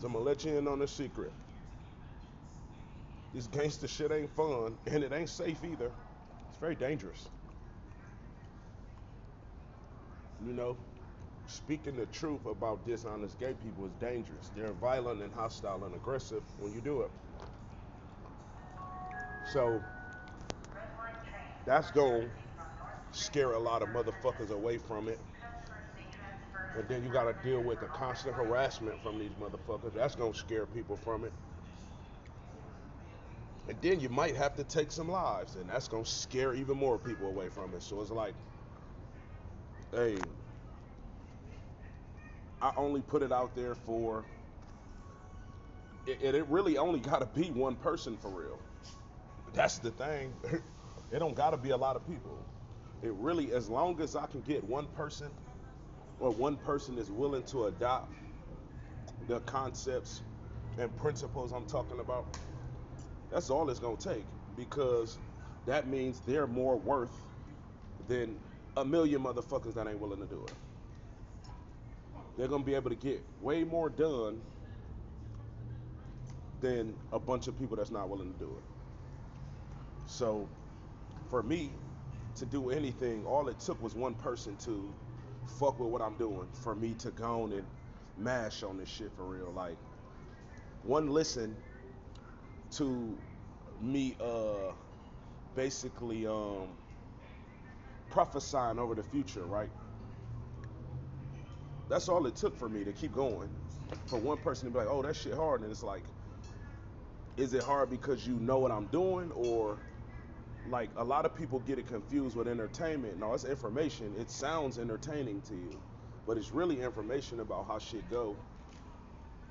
So I'm gonna let you in on a secret. This gangster shit ain't fun, and it ain't safe either. It's very dangerous. You know, speaking the truth about dishonest gay people is dangerous. They're violent and hostile and aggressive when you do it. So that's going to scare a lot of motherfuckers away from it. And then you got to deal with the constant harassment from these motherfuckers. That's going to scare people from it. And then you might have to take some lives, and that's going to scare even more people away from it. So it's like, hey, I only put it out there for, it really only got to be one person for real. That's the thing. It don't got to be a lot of people. It really, as long as I can get one person, or one person is willing to adopt the concepts and principles I'm talking about, that's all it's gonna take, because that means they're more worth than a million motherfuckers that ain't willing to do it. They're gonna be able to get way more done than a bunch of people that's not willing to do it. So for me to do anything, all it took was one person to fuck with what I'm doing for me to go on and mash on this shit for real. Like, one listen to me basically prophesying over the future, right? That's all it took for me to keep going. For one person to be like, oh, that shit hard. And it's like, is it hard because you know what I'm doing? Or, like, a lot of people get it confused with entertainment. No, it's information. It sounds entertaining to you, but it's really information about how shit go,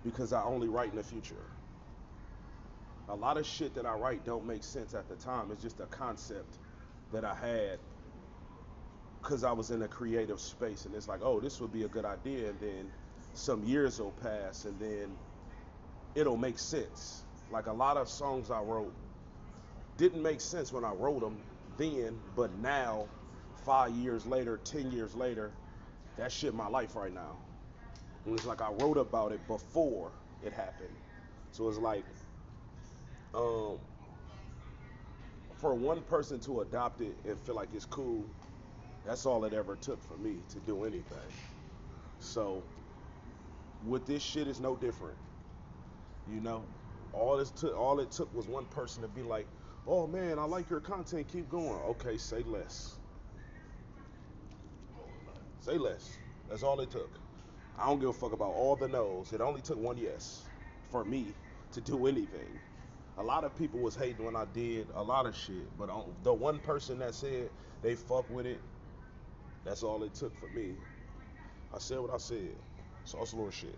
because I only write in the future. A lot of shit that I write don't make sense at the time. It's just a concept that I had because I was in a creative space, and it's like, oh, this would be a good idea, and then some years will pass, and then it'll make sense. Like, a lot of songs I wrote didn't make sense when I wrote them then, but now, 5 years later, 10 years later, that shit my life right now. And it's like I wrote about it before it happened. So it's like, um, for one person to adopt it and feel like it's cool, that's all it ever took for me to do anything. So with this shit, is no different. You know, all it took was one person to be like, "Oh man, I like your content. Keep going." Okay, say less. Say less. That's all it took. I don't give a fuck about all the no's. It only took one yes for me to do anything. A lot of people was hating when I did a lot of shit, but the one person that said they fuck with it, that's all it took for me. I said what I said. So it's a little shit.